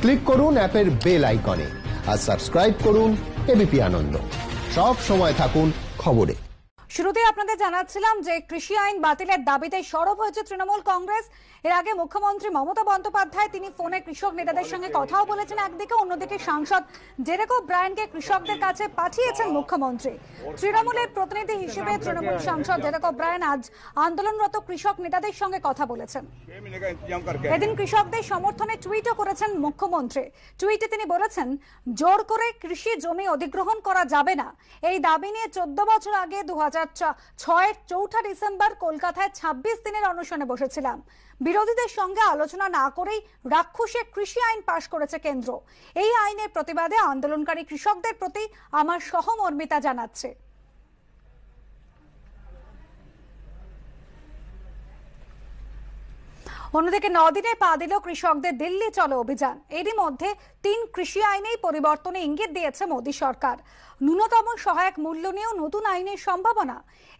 Click করুন অ্যাপের bell আইকনে আর সাবস্ক্রাইব করুন এবিপি আনন্দ। সব সময় থাকুন খবরে। শুরুতেই আপনাদের জানাচ্ছিলাম যে কৃষি আইন বাতিলের দাবিতে সরব হয়েছে তৃণমূল কংগ্রেস। এর আগে মুখ্যমন্ত্রী মমতা বন্দ্যোপাধ্যায় তিনি ফোনে কৃষক নেতাদের সঙ্গে কথাও বলেছেন একদিকে, অন্যদিকে সাংসদ ডেরেক ওব্রায়েনকে কৃষকদের কাছে পাঠিয়েছেন মুখ্যমন্ত্রী। তৃণমূলের প্রতিনিধি হিসেবে তৃণমূল সাংসদ ডেরেক ওব্রায়েন আজ আন্দোলনরত কৃষক নেতাদের সঙ্গে কথা বলেছেন। এদিন কৃষকদের সমর্থনে টুইটও করেছেন মুখ্যমন্ত্রী। টুইটে তিনি বলেছেন, জোর করে কৃষি জমি অধিগ্রহণ করা যাবে না। এই দাবি নিয়ে 14 বছর আগে 2006-এর 4 ডিসেম্বর কলকাতায় 26 দিনের অনশনে বসেছিলাম। বিরোধীদের সঙ্গে আলোচনা না করেই রাক্ষসে কৃষি আইন পাশ করেছে কেন্দ্র। এই আইনের প্রতিবাদে আন্দোলনকারী কৃষকদের প্রতি আমার সহমর্মিতা জানাচ্ছে। অন্যদিকে 9 দিনে পা দিল কৃষকদের দিল্লি চলো অভিযান। এরই মধ্যে 3 কৃষি আইনেই পরিবর্তনে ইঙ্গিত দিয়েছে মোদী সরকার। ন্যূনতম সহায়ক মূল্য নিয়েও নতুন আইনের সম্ভাবনা।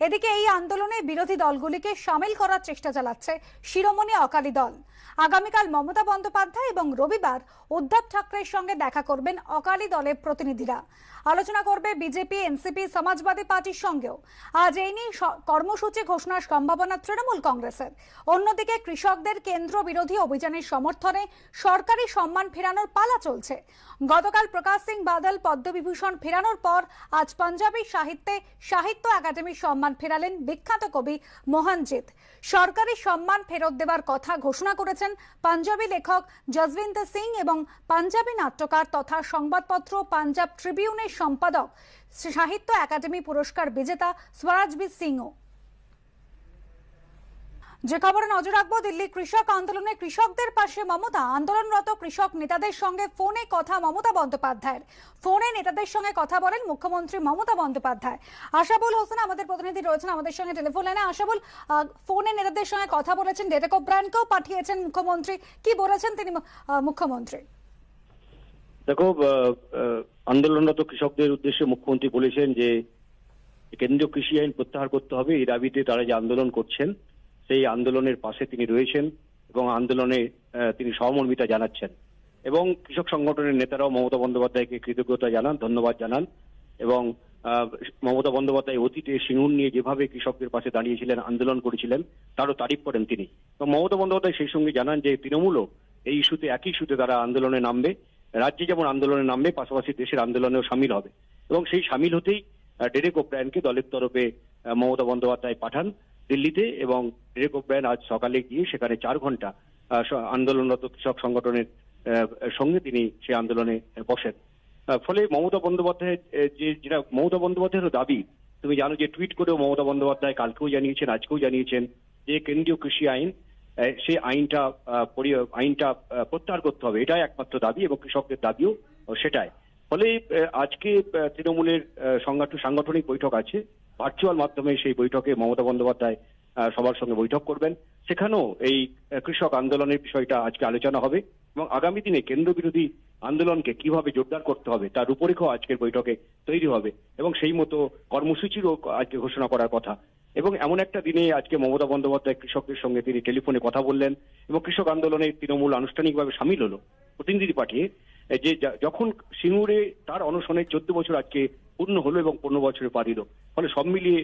এদিকে এই আন্দোলনে বিরোধী দলগুলিকে সামিল করার চেষ্টা চালাচ্ছে শিরোমণি অকালি দল। আগামীকাল মমতা বন্দ্যোপাধ্যায় এবং রবিবার উদ্ধব ঠাকরের সঙ্গে দেখা করবেন অকালি দলের প্রতিনিধিরা। আলোচনা করবে বিজেপি, এনসিপি, সমাজবাদী পার্টির সঙ্গেও। আজ এই নিয়ে কর্মসূচি ঘোষণার সম্ভাবনা তৃণমূল কংগ্রেসের। অন্যদিকে কৃষকদের কেন্দ্র বিরোধী অভিযানের সমর্থনে সরকারি সম্মান ফেরানোর পালা চলছে। গতকাল প্রকাশ সিং বাদল পদ্মবিভূষণ ফেরানোর পর আজ পাঞ্জাবি সাহিত্য একাডেমির সম্মান ফেরালেন বিখ্যাত কবি মোহনজিৎ। সরকারি সম্মান ফেরত দেওয়ার কথা ঘোষণা করেছেন পাঞ্জাবি লেখক জসবিন্দর সিং এবং পাঞ্জাবি নাট্যকার তথা সংবাদপত্র পাঞ্জাব ট্রিবিউনের সম্পাদক সাহিত্য একাডেমি পুরস্কার বিজেতা স্বরাজবীর সিংও। যে খবরে নজর রাখবো, দিল্লি কৃষক আন্দোলনে কৃষকদের পাশে মমতা। আন্দোলনরত কৃষক নেতাদের সঙ্গে ফোনে কথা মমতা বন্দ্যোপাধ্যায়ের। ফোনে নেতাদের সঙ্গে কথা বলেন মুখ্যমন্ত্রী মমতা বন্দ্যোপাধ্যায়। আশাবুল হোসেন আমাদের প্রতিনিধি রয়েছেন আমাদের সঙ্গে টেলিফোন লাইনে। আশাবুল, ফোনে নেতাদের সঙ্গে কথা বলেছেন, ডেরেক ওব্রায়েনকেও পাঠিয়েছেন মুখ্যমন্ত্রী। কি বলেছেন তিনি মুখ্যমন্ত্রী? দেখো, আন্দোলনরত কৃষকদের উদ্দেশ্যে মুখ্যমন্ত্রী বলেছেন যে কেন্দ্রীয় কৃষি আইন প্রত্যাহার করতে হবে। এই দাবিতে তারা যে আন্দোলন করছেন সেই আন্দোলনের পাশে তিনি রয়েছেন এবং আন্দোলনে তিনি সহমর্মিতা জানাচ্ছেন। এবং কৃষক সংগঠনের নেতারাও মমতা বন্দ্যোপাধ্যায়কে কৃতজ্ঞতা জানান, ধন্যবাদ জানান। এবং মমতা বন্দ্যোপাধ্যায় অতীতে সিঙ্গুর নিয়ে যেভাবে কৃষকদের পাশে দাঁড়িয়েছিলেন, আন্দোলন করেছিলেন, তারও তারিফ করেন তিনি। এবং মমতা বন্দ্যোপাধ্যায় সেই সঙ্গে জানান যে তৃণমূলও এই ইস্যুতে, একই ইস্যুতে তারা আন্দোলনে নামবে। রাজ্যে যেমন আন্দোলনে নামবে, পাশাপাশি দেশের আন্দোলনেও সামিল হবে। এবং সেই সামিল হতেই ডেরেক ওব্রায়েনকে দলের তরফে মমতা বন্দ্যোপাধ্যায় পাঠান দিল্লিতে। এবং ডেরেক ওব্রায়েন আজ সকালে গিয়ে সেখানে 4 ঘন্টা আন্দোলনরত কৃষক সংগঠনের সঙ্গে তিনি সেই আন্দোলনে বসেন। ফলে মমতা বন্দ্যোপাধ্যায়ের যেটা মমতা বন্দ্যোপাধ্যায়েরও দাবি, তুমি জানো যে টুইট করেও মমতা বন্দ্যোপাধ্যায় কালকেও জানিয়েছেন, আজকেও জানিয়েছেন যে কেন্দ্রীয় কৃষি আইন, সেই আইনটা প্রত্যাহার করতে হবে। এটাই একমাত্র দাবি এবং কৃষকদের দাবিও সেটাই। ফলে আজকে তৃণমূলের সাংগঠনিক বৈঠক আছে, ভার্চুয়াল মাধ্যমে সেই বৈঠকে মমতা বন্দ্যোপাধ্যায় সবার সঙ্গে বৈঠক করবেন। সেখানেও এই কৃষক আন্দোলনের বিষয়টা আজকে আলোচনা হবে এবং আগামী দিনে কেন্দ্র বিরোধী আন্দোলনকে কিভাবে জোরদার করতে হবে তার রূপরেখাও আজকের বৈঠকে তৈরি হবে এবং সেই মতো কর্মসূচিরও আজকে ঘোষণা করার কথা। এবং এমন একটা দিনে আজকে মমতা বন্দ্যোপাধ্যায় কৃষকদের সঙ্গে তিনি টেলিফোনে কথা বললেন এবং কৃষক আন্দোলনে তৃণমূল আনুষ্ঠানিকভাবে সামিল হলো প্রতিনিধি পাঠিয়ে। যে যখন সিঙ্গুরে তার অনশনের 14 বছর আজকে পূর্ণ হলো এবং 15 বছরে পা দিল। ফলে সব মিলিয়ে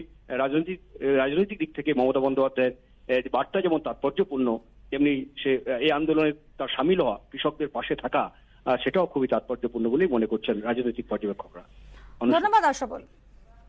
রাজনৈতিক দিক থেকে মমতা বন্দ্যোপাধ্যায়ের বার্তা যেমন তাৎপর্যপূর্ণ, তেমনি সে এই আন্দোলনে তার সামিল হওয়া, কৃষকদের পাশে থাকা, সেটাও খুবই তাৎপর্যপূর্ণ বলেই মনে করছেন রাজনৈতিক পর্যবেক্ষকরা। ধন্যবাদ আশাবুল।